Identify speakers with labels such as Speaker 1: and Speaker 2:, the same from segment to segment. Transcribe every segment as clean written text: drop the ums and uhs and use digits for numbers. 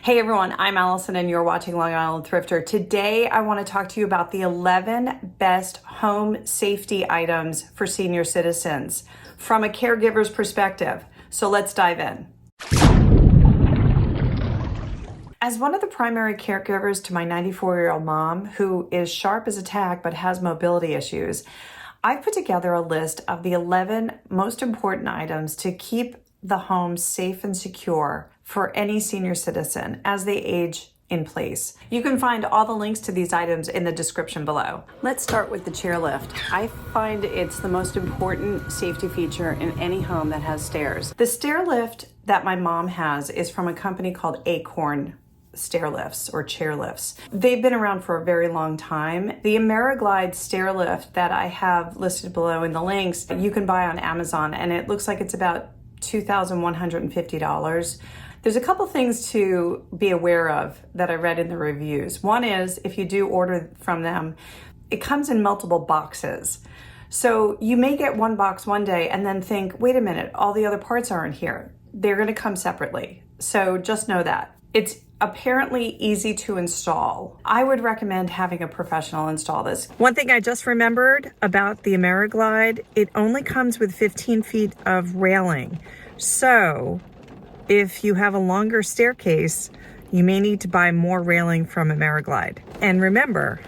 Speaker 1: Hey everyone, I'm Allison and you're watching Long Island Thrifter. Today I want to talk to you about the 11 best home safety items for senior citizens from a caregiver's perspective. So let's dive in. As one of the primary caregivers to my 94-year-old mom, who is sharp as a tack but has mobility issues, I've put together a list of the 11 most important items to keep the home safe and secure for any senior citizen as they age in place. You can find all the links to these items in the description below. Let's start with the chairlift. I find it's the most important safety feature in any home that has stairs. The stair lift that my mom has is from a company called Acorn stair lifts or chair lifts. They've been around for a very long time. The AmeriGlide stair lift that I have listed below in the links, you can buy on Amazon, and it looks like it's about $2,150. There's a couple things to be aware of that I read in the reviews. One is if you do order from them, it comes in multiple boxes. So you may get one box one day and then think, wait a minute, all the other parts aren't here. They're going to come separately. So just know that. It's apparently easy to install. I would recommend having a professional install this. One thing I just remembered about the AmeriGlide, it only comes with 15 feet of railing. So if you have a longer staircase, you may need to buy more railing from AmeriGlide. And remember,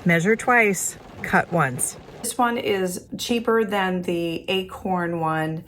Speaker 1: measure twice, cut once. This one is cheaper than the Acorn one.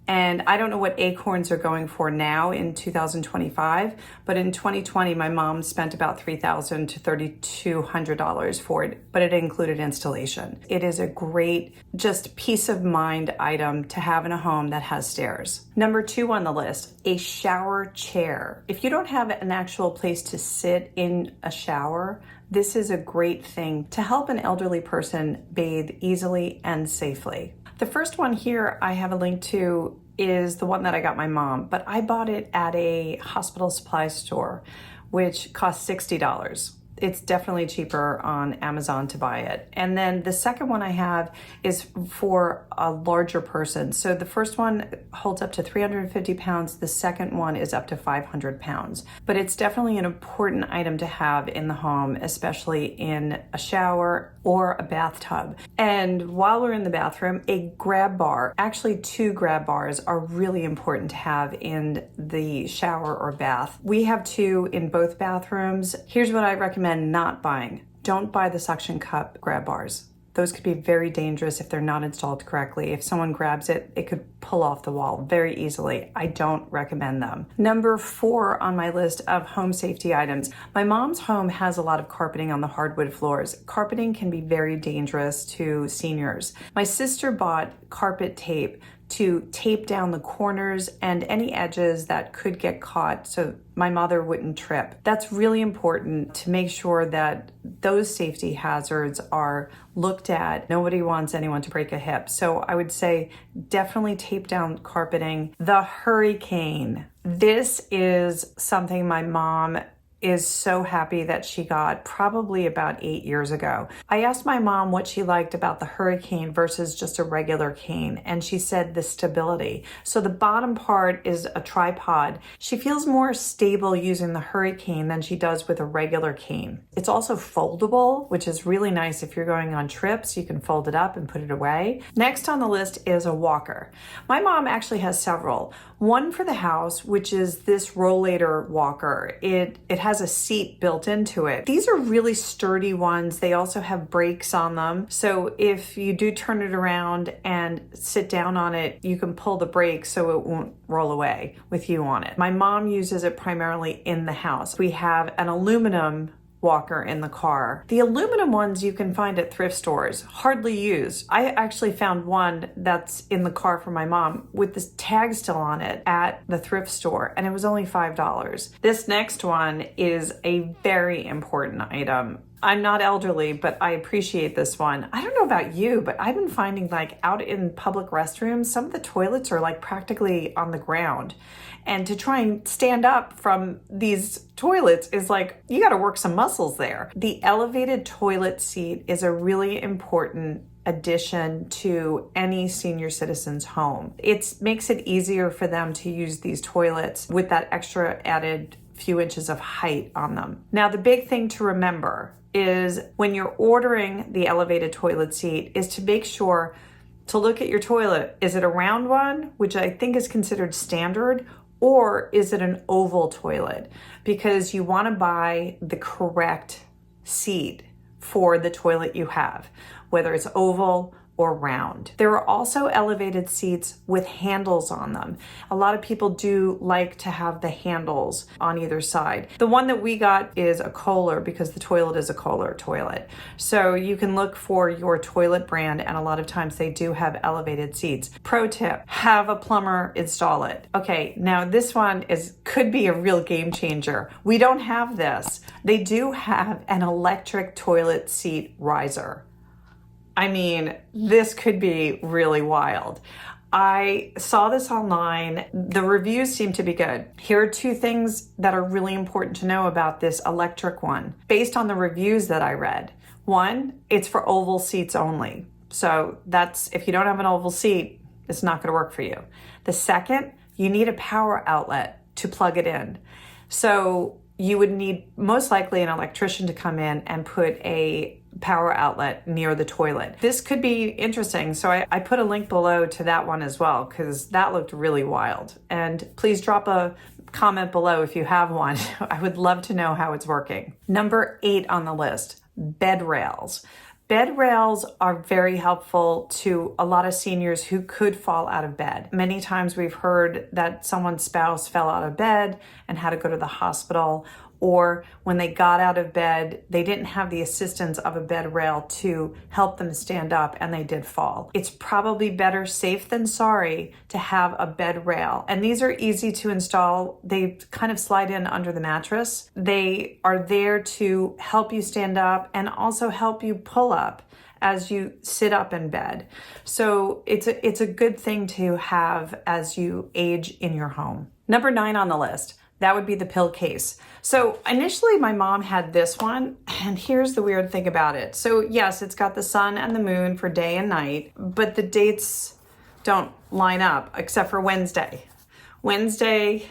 Speaker 1: And I don't know what Acorns are going for now in 2025, but in 2020, my mom spent about $3,000 to $3,200 for it, but it included installation. It is a great, just peace of mind item to have in a home that has stairs. Number 2 on the list, a shower chair. If you don't have an actual place to sit in a shower, this is a great thing to help an elderly person bathe easily and safely. The first one here I have a link to is the one that I got my mom, but I bought it at a hospital supply store, which cost $60. It's definitely cheaper on Amazon to buy it. And then the second one I have is for a larger person. So the first one holds up to 350 pounds. The second one is up to 500 pounds. But it's definitely an important item to have in the home, especially in a shower or a bathtub. And while we're in the bathroom, a grab bar, actually 2 grab bars are really important to have in the shower or bath. We have 2 in both bathrooms. Here's what I recommend not buying. Don't buy the suction cup grab bars. Those could be very dangerous if they're not installed correctly. If someone grabs it, it could pull off the wall very easily. I don't recommend them. Number 4 on my list of home safety items. My mom's home has a lot of carpeting on the hardwood floors. Carpeting can be very dangerous to seniors. My sister bought carpet tape to tape down the corners and any edges that could get caught so my mother wouldn't trip. That's really important to make sure that those safety hazards are looked at. Nobody wants anyone to break a hip. So I would say definitely tape down carpeting. The HurryCane. This is something my mom is so happy that she got probably about 8 years ago. I asked my mom what she liked about the HurryCane versus just a regular cane, and she said the stability. So the bottom part is a tripod. She feels more stable using the HurryCane than she does with a regular cane. It's also foldable, which is really nice if you're going on trips. You can fold it up and put it away. Next on the list is a walker. My mom actually has several. One for the house, which is this Rollator Walker. It has a seat built into it. These are really sturdy ones. They also have brakes on them. So if you do turn it around and sit down on it, you can pull the brake so it won't roll away with you on it. My mom uses it primarily in the house. We have an aluminum walker in the car. The aluminum ones you can find at thrift stores, hardly used. I actually found one that's in the car for my mom with this tag still on it at the thrift store, and it was only $5. This next one is a very important item. I'm not elderly, but I appreciate this one. I don't know about you, but I've been finding like out in public restrooms, some of the toilets are like practically on the ground. And to try and stand up from these toilets is like, you got to work some muscles there. The elevated toilet seat is a really important addition to any senior citizen's home. It makes it easier for them to use these toilets with that extra added few inches of height on them. Now, the big thing to remember is when you're ordering the elevated toilet seat is to make sure to look at your toilet. Is it a round one, which I think is considered standard, or is it an oval toilet? Because you want to buy the correct seat for the toilet you have, whether it's oval or round. There are also elevated seats with handles on them. A lot of people do like to have the handles on either side. The one that we got is a Kohler because the toilet is a Kohler toilet. So you can look for your toilet brand, and a lot of times they do have elevated seats. Pro tip, have a plumber install it. Okay, now this one could be a real game changer. We don't have this. They do have an electric toilet seat riser. I mean, this could be really wild. I saw this online. The reviews seem to be good. Here are two things that are really important to know about this electric one. Based on the reviews that I read, one, it's for oval seats only. So that's, if you don't have an oval seat, it's not going to work for you. The second, you need a power outlet to plug it in. So you would need most likely an electrician to come in and put a power outlet near the toilet. This could be interesting. So I put a link below to that one as well, because that looked really wild. And please drop a comment below if you have one. I would love to know how it's working. Number 8 on the list, bed rails. Bed rails are very helpful to a lot of seniors who could fall out of bed. Many times we've heard that someone's spouse fell out of bed and had to go to the hospital, or when they got out of bed, they didn't have the assistance of a bed rail to help them stand up and they did fall. It's probably better safe than sorry to have a bed rail. And these are easy to install. They kind of slide in under the mattress. They are there to help you stand up and also help you pull up as you sit up in bed. So it's a good thing to have as you age in your home. Number 9 on the list, that would be the pill case. So initially my mom had this one, and here's the weird thing about it. So yes, it's got the sun and the moon for day and night, but the dates don't line up except for Wednesday. Wednesday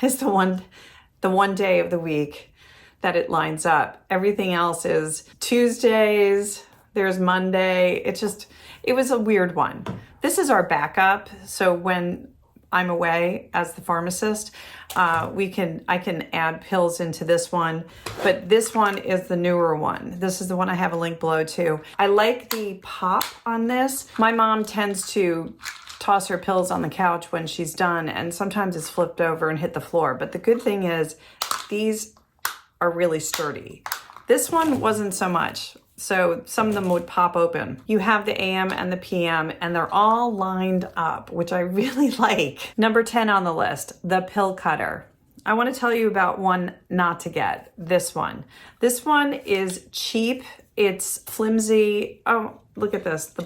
Speaker 1: is the one day of the week that it lines up. Everything else is Tuesdays, there's Monday. It was a weird one. This is our backup. So when I'm away as the pharmacist, I can add pills into this one, but this one is the newer one. This is the one I have a link below to. I like the pop on this. My mom tends to toss her pills on the couch when she's done, and sometimes it's flipped over and hit the floor. But the good thing is these are really sturdy. This one wasn't so much. So some of them would pop open. You have the AM and the PM, and they're all lined up, which I really like. Number 10 on the list, the pill cutter. I want to tell you about one not to get, this one. This one is cheap. It's flimsy. Oh, look at this. Look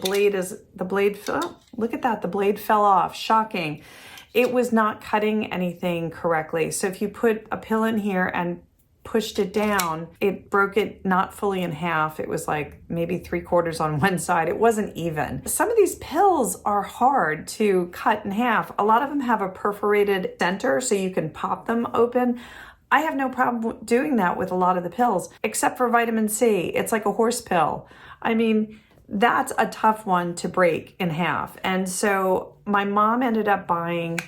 Speaker 1: at that. The blade fell off. Shocking. It was not cutting anything correctly. So if you put a pill in here and pushed it down, it broke it not fully in half. It was like maybe 3/4 on one side. It wasn't even. Some of these pills are hard to cut in half. A lot of them have a perforated center so you can pop them open. I have no problem doing that with a lot of the pills, except for vitamin C. It's like a horse pill. I mean, that's a tough one to break in half. And so my mom ended up buying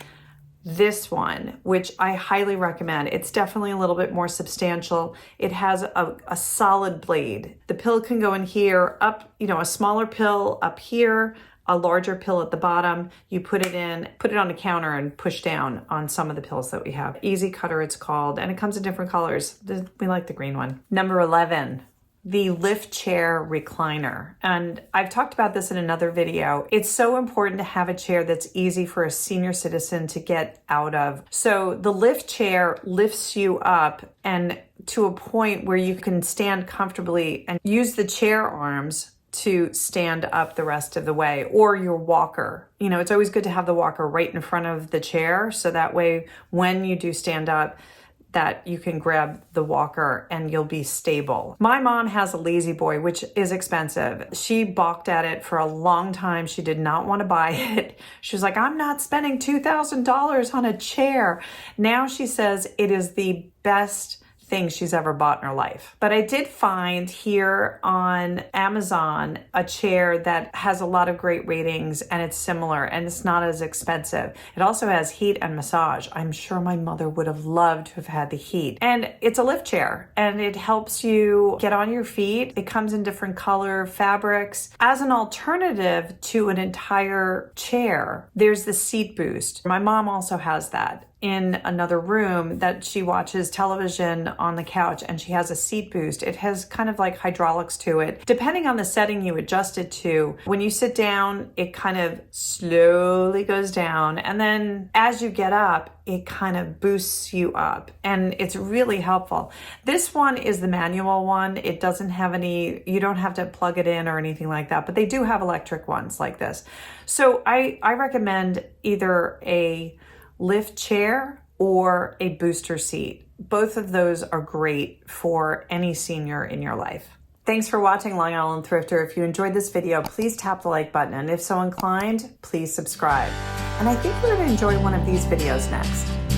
Speaker 1: this one, which I highly recommend. It's definitely a little bit more substantial. It has a solid blade. The pill can go in here, up, a smaller pill up here, a larger pill at the bottom. You put it on a counter and push down on some of the pills that we have. Easy Cutter it's called, and it comes in different colors. We like the green one. Number 11. The lift chair recliner. And I've talked about this in another video. It's so important to have a chair that's easy for a senior citizen to get out of. So the lift chair lifts you up and to a point where you can stand comfortably and use the chair arms to stand up the rest of the way, or your walker. It's always good to have the walker right in front of the chair, so that way when you do stand up, that you can grab the walker and you'll be stable. My mom has a Lazy Boy, which is expensive. She balked at it for a long time. She did not want to buy it. She was like, I'm not spending $2,000 on a chair. Now she says it is the best thing she's ever bought in her life. But I did find here on Amazon a chair that has a lot of great ratings, and it's similar and it's not as expensive. It also has heat and massage. I'm sure my mother would have loved to have had the heat. And it's a lift chair and it helps you get on your feet. It comes in different color fabrics. As an alternative to an entire chair, there's the seat boost. My mom also has that in another room that she watches television on the couch, and she has a seat boost. It has kind of like hydraulics to it. Depending on the setting you adjust it to, when you sit down, it kind of slowly goes down. And then as you get up, it kind of boosts you up, and it's really helpful. This one is the manual one. It doesn't have any, you don't have to plug it in or anything like that, but they do have electric ones like this. So I recommend either a lift chair or a booster seat. Both of those are great for any senior in your life. Thanks for watching, Long Island Thrifter. If you enjoyed this video, please tap the like button, and if so inclined, please subscribe. And I think you're going to enjoy one of these videos next.